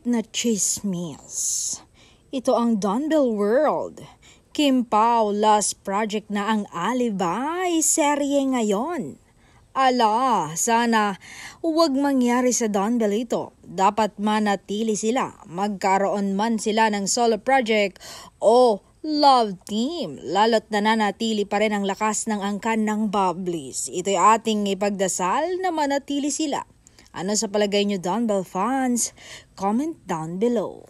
Malupit na chismis. Ito ang Donbell World. Kim Pao last project na ang Alibay serye ngayon. Ala, sana huwag mangyari sa Donbell ito. Dapat manatili sila, magkaroon man sila ng solo project o love team. Lalo't nananatili pa rin ang lakas ng angkan ng Bubblies. Ito'y ating ipagdasal na manatili sila. Ano sa palagay nyo, Donbell fans? Comment down below.